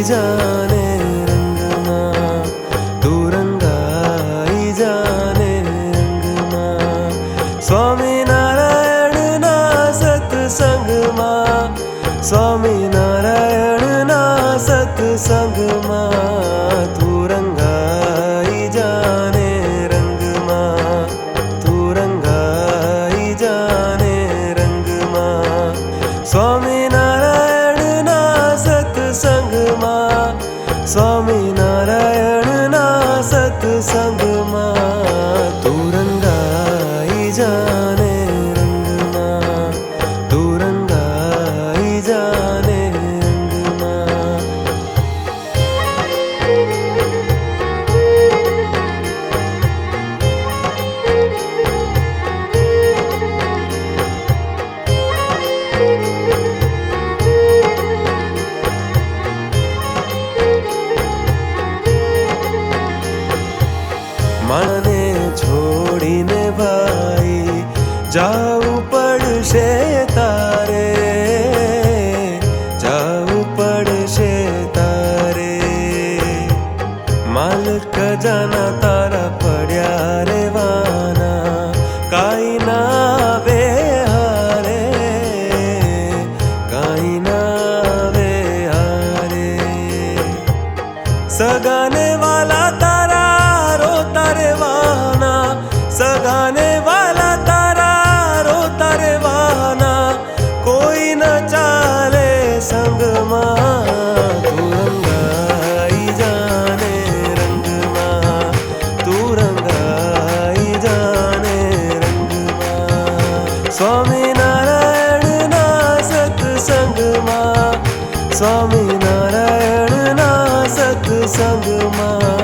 जाने रंगમાં તું રંગાઈ જાને રંગમાં સ્વામિનારાયણના સત્સંગમાં સ્વામિનારાયણના સત્સંગમાં તું રંગાઈ જાને રંગમાં તું રંગાઈ જાને રંગમાં સ્વામિનારાયણના સત્સંગમાં સ્વામિનારાયણના સત્સંગમાં તું રંગાઈ જાને રંગમાં તું રંગાઈ જાને રંગમાં મને છોડીને ભાઈ જાવું પડશે તારે જાવું પડશે તારે માલ ખજાના તારા પડ્યા રેવાના કાઈ ના આવે હારે કાઈ ના આવે હારે સગાને વાલા તારા રોતા રેવાના સગાને વાલા તારા રોતા રેવાના કોઈ ન ચાલે સંગમાં તું રંગાઈ જાને રંગમાં તું રંગાઈ જાને રંગમાં સ્વામિનારાયણના સત્સંગમાં સ્વામિનારાયણના સત્સંગમાં